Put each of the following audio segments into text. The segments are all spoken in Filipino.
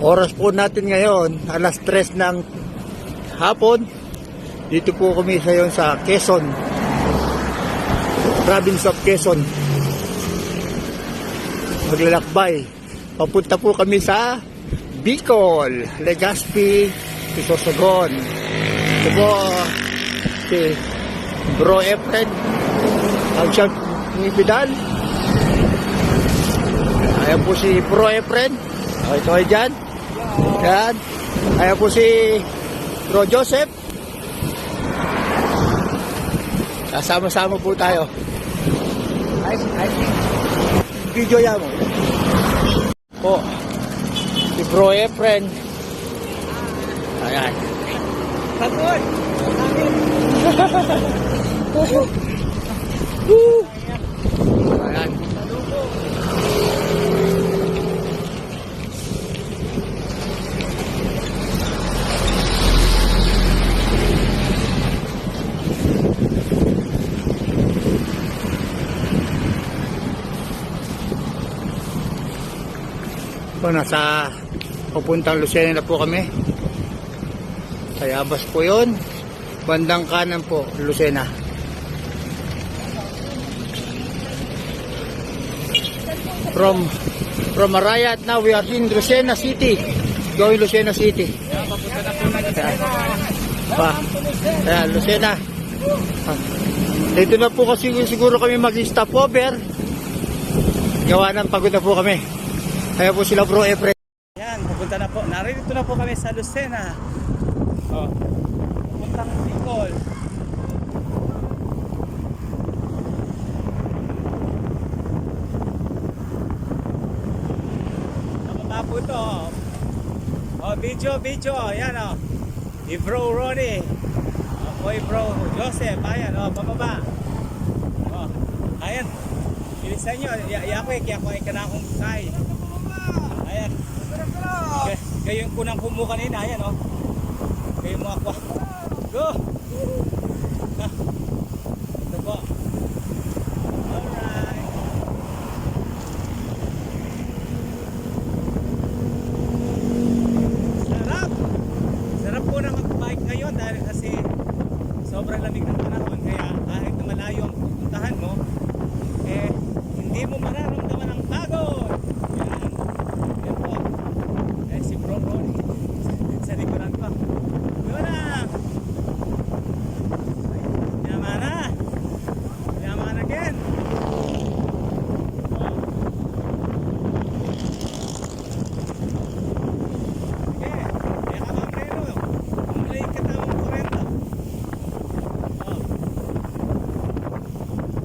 Oras po natin ngayon, alas 3 ng hapon. Dito po kami sa Quezon, province of Quezon. Maglalakbay. Papunta po kami sa Bicol, Legazpi, Sorsogon. Ito po si Bro Efren. Ang siyang ibidal. Ayan po si Bro Efren. Ito ay dyan. Yan. Ayan po si Bro Joseph. Kasama-sama po tayo. Ay. Video yan mo. Po. Si Bro Efren. Ayan. Kapon! Ayan. So, nasa papuntang Lucena na po kami. Tayabas po yun. Bandang kanan po, Lucena. From Arayat, now we are in Lucena City. Going Lucena City. Ayan, Lucena. Dito na po kasi siguro kami mag-stop over. Gawa ng pagod na po kami. Kaya po sila Bro Efren. Yan, pupunta na po. Narito na po kami sa Lucena. Oh, pupuntang Bicol. Mababa po ito. Oh, video. Ayan o. Bro Ronnie. Boy Bro Joseph. Ayan o, mababa. Oh, ayan. Bilisan nyo. Kaya ako ay kanakong kay. Ayan. Kayo yung kunang kumu kanina. Ayan o. Kayo mga kwa. Go! Ito po. Alright. Sarap po na mag-bike ngayon dahil kasi sobrang lamig ng panahon. Kaya kahit na malayo ang pupuntahan mo, eh hindi mo mararamdaman ang pagod. Yan po. Eh si Bro Ronnie sa likuran pa. Yun na. Yaman again. Sige. Kaya ka mamreno. Umulay ka tamang 40.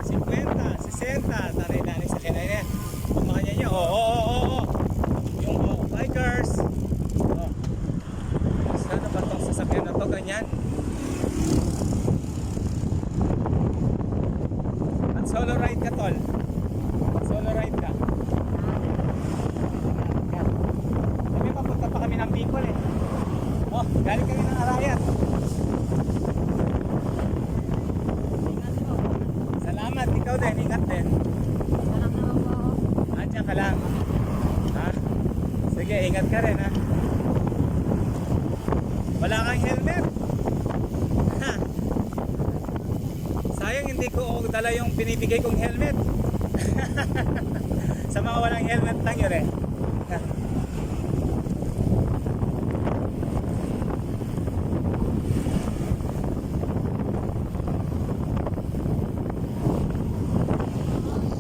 50, 60. Taray na sa kinaya. Kung makanya niya. Oo. Yung bikers. Sana ba itong sasakyan na to? Ganyan. At solo ride ka, tol. Solo ride ka. Kami papunta pa kami ng Bicol eh. Oh, galing kami ng Arayat. Salamat, ikaw din, ingat din. Andiyan ka lang. Ha? Sige, ingat ka rin ha. Wala kang helmet. Ha? Sayang hindi ko dala yung binibigay kong helmet. Sa mga walang helmet lang yun eh.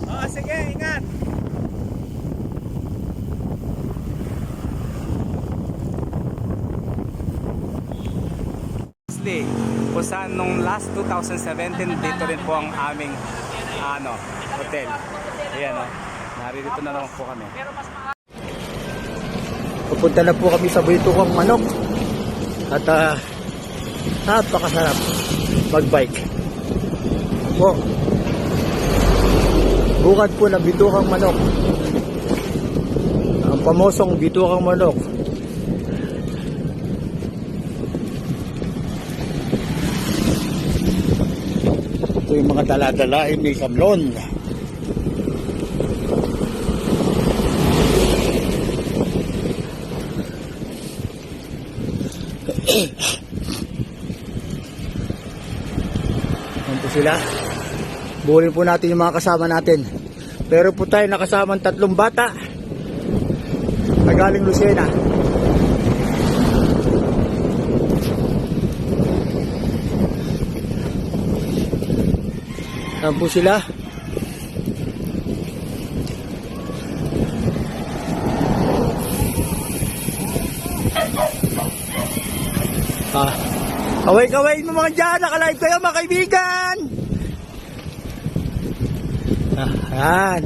Oh, sige, ingat. Kung saan nung last 2017 dito rin po ang aming hotel. Ayan o. Narito na naman po kami. Pupunta na po kami sa Bitukang Manok. At napakasarap mag-bike. Po. Bukad po ng Bitukang Manok. Ang pamosong Bitukang Manok. Ito yung mga dala-dala ay may sablon. sila. Buunin po natin yung mga kasama natin. Pero po tayo nakasamang 3 bata na galing Lucena. Saan po sila? Kaway-kaway mo mga dyan, nakalive kayo mga kaibigan. Ayan.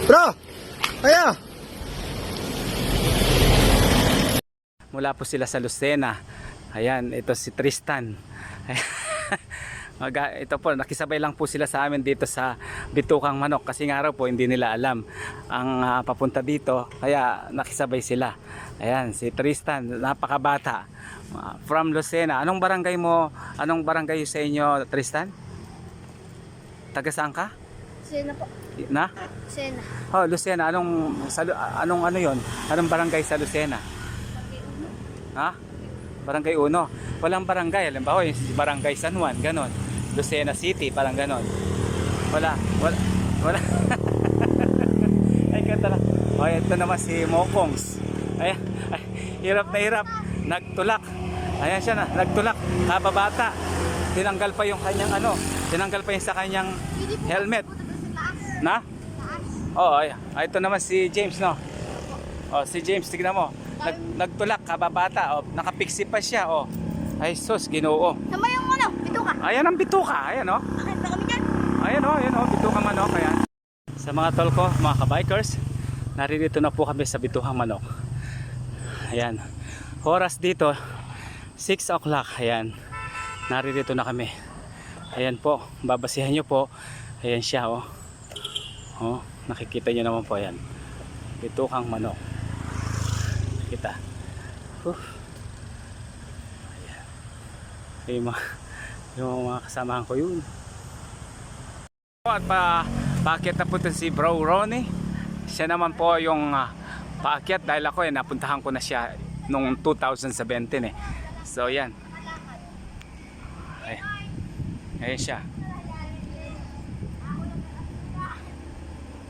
Bro, ayan. Mula po sila sa Lucena. Ayan, ito si Tristan. Ito po, nakisabay lang po sila sa amin dito sa Bitukang Manok. Kasi nga raw po, hindi nila alam ang papunta dito. Kaya nakisabay sila. Ayan, si Tristan, napakabata. From Lucena. Anong barangay mo? Anong barangay sa inyo, Tristan? Taga saan ka? Lucena po. Na? Lucena. Oh, Lucena. Anong ano yon? Anong barangay sa Lucena? Ha? Barangay 1. Walang barangay. Halimbawa, yung barangay San Juan, ganon. Lucena City, parang ganon. Wala. Ay, kanta lang. O, ito naman si Mokongs. Ay, hirap na hirap. Nagtulak. Ayan siya na, nagtulak. Kababata. Tinanggal pa yung kanyang tinanggal pa yung sa kanyang helmet. Na? Oo, ito naman si James, no? Oh, si James, tignan mo. Nagtulak, kababata. Oh, nakapiksi pa siya, oh. Ay, sus, Ginoo. Tama yung bituka. Ayan ang bituka, ayan, oh. Bakit na kami dyan? Ayan, oh, Bitukang Manok, ayan. Sa mga tol ko, mga kabikers, naririto na po kami sa Bitukang Manok. Ayan. Oras dito, 6 o'clock, ayan. Naririto na kami. Ayan po, babasihan nyo po. Ayan siya, oh. Oh, nakikita nyo naman po, ayan. Bitukang Manok. Kita. Ayan. Yung mga kasamahan ko yun. At paakyat na po ito si Bro Ronnie. Siya naman po yung paakyat dahil ako napuntahan ko na siya noong 2017 eh. So yan. Ayan siya.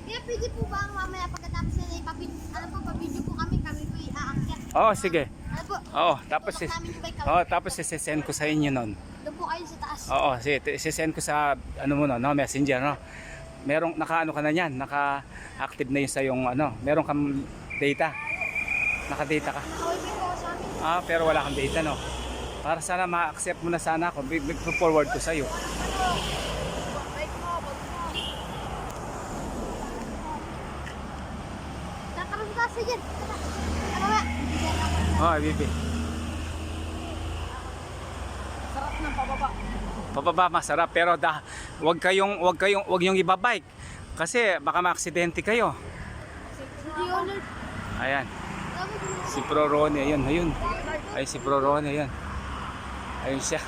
Kaya pwede po ba mamaya pagkatapos na papidyo po kami po i-aakyat? Oo, sige. Ano po? Oo, tapos sisend ko sa inyo nun. Doon po kayo sa taas. Oo, sige, sisend ko sa no, Messenger, no. Merong naka-ano ka na niyan, naka-active na 'yung sa yung meron kang data. Naka-data ka. Nakawipin po sa amin. Pero wala kang data, no. Para sana ma-accept mo na sana ako, forward ko sa iyo. Bike mo. Tataroon ka sa dyan. Ano ba? Bibi. Sarap ng pababa. Pababa masarap pero wag yung ibabike kasi baka maaksidente kayo. Ayan. Si Pro Ronnie, ayun. Ay si Pro Ronnie, ayun. Ayun siya.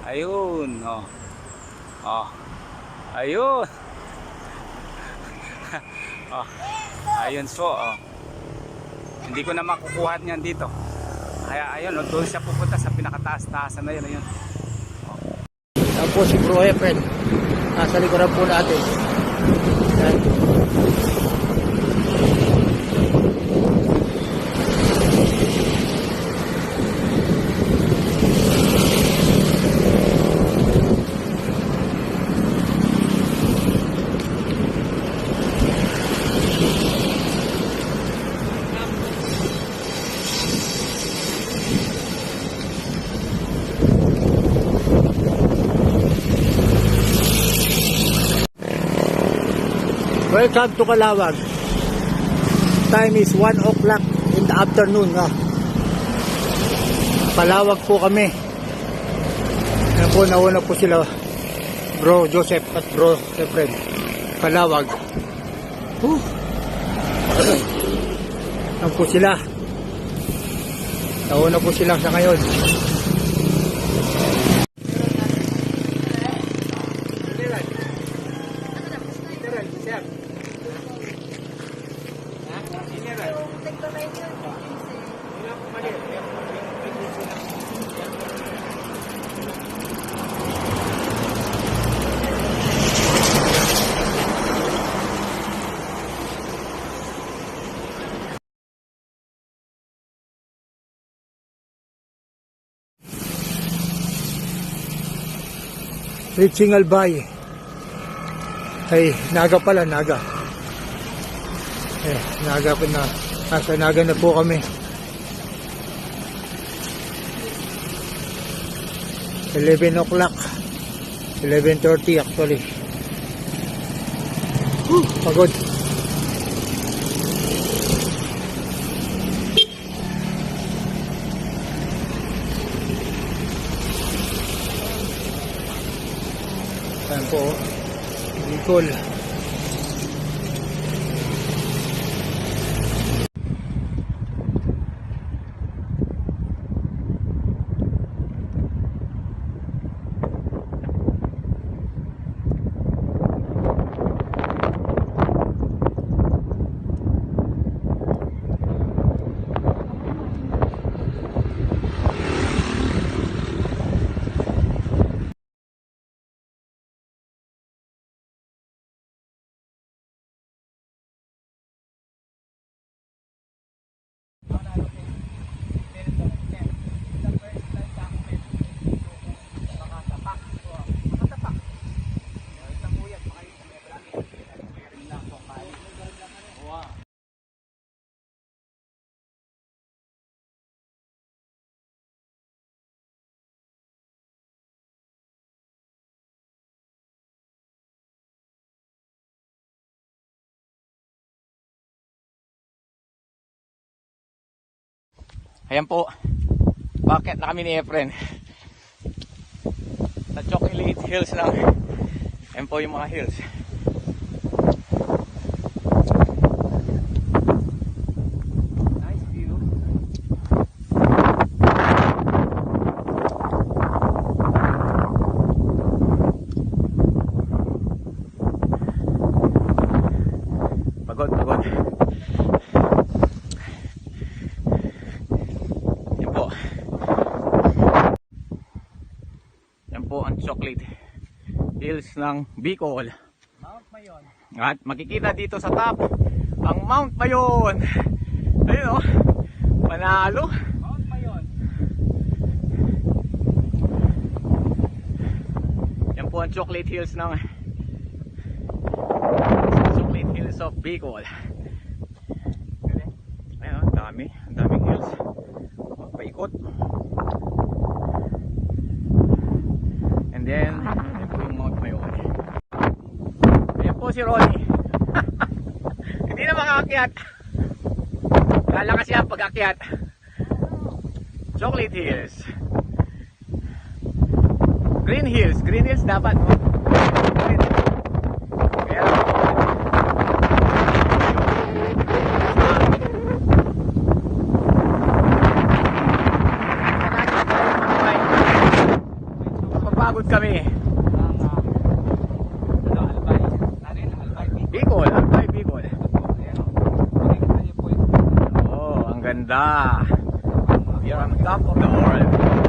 Ayun, Ayun. Ayun so, Hindi ko na makukuha niyan dito. Kaya ayun, doon siya pupunta sa pinakataas-taasan na yun, ayun. Yan po si Bro Efren. Nasa likuran po natin. Yan. Welcome to Kalawag. Time is 1 o'clock in the afternoon. Palawag po kami. Yan po, nauna po sila Bro Joseph at Bro Efren. Palawag. Yan po sila. Nauna po sila sa ngayon. Reaching Albay. Ay, Naga pala, Naga. Naga po na. Nasa Naga na po kami. 11 o'clock. 11:30 actually. Pagod. Ayan po, bicol. Ayan po, bakit na kami ni Efren sa Chocolate Hills lang. Ayan po yung mga hills. Nice view. Pagod. Chocolate Hills ng Bicol. Mount Mayon. At makikita dito sa top ang Mount Mayon. Ayun o, panalo. Mount Mayon. Yan po ang Chocolate Hills ng Chocolate Hills of Bicol. Ayun o, ang daming hills. Paikot. Then, yan po yung Mount Mayon. Ayan po si Ronnie. Hindi na makaakyat. Lalakas yan pag-akyat. Chocolate Hills. Green Hills dapat. Kaya pagod kami. Bicol. Oh, ang ganda. We are on top of the world.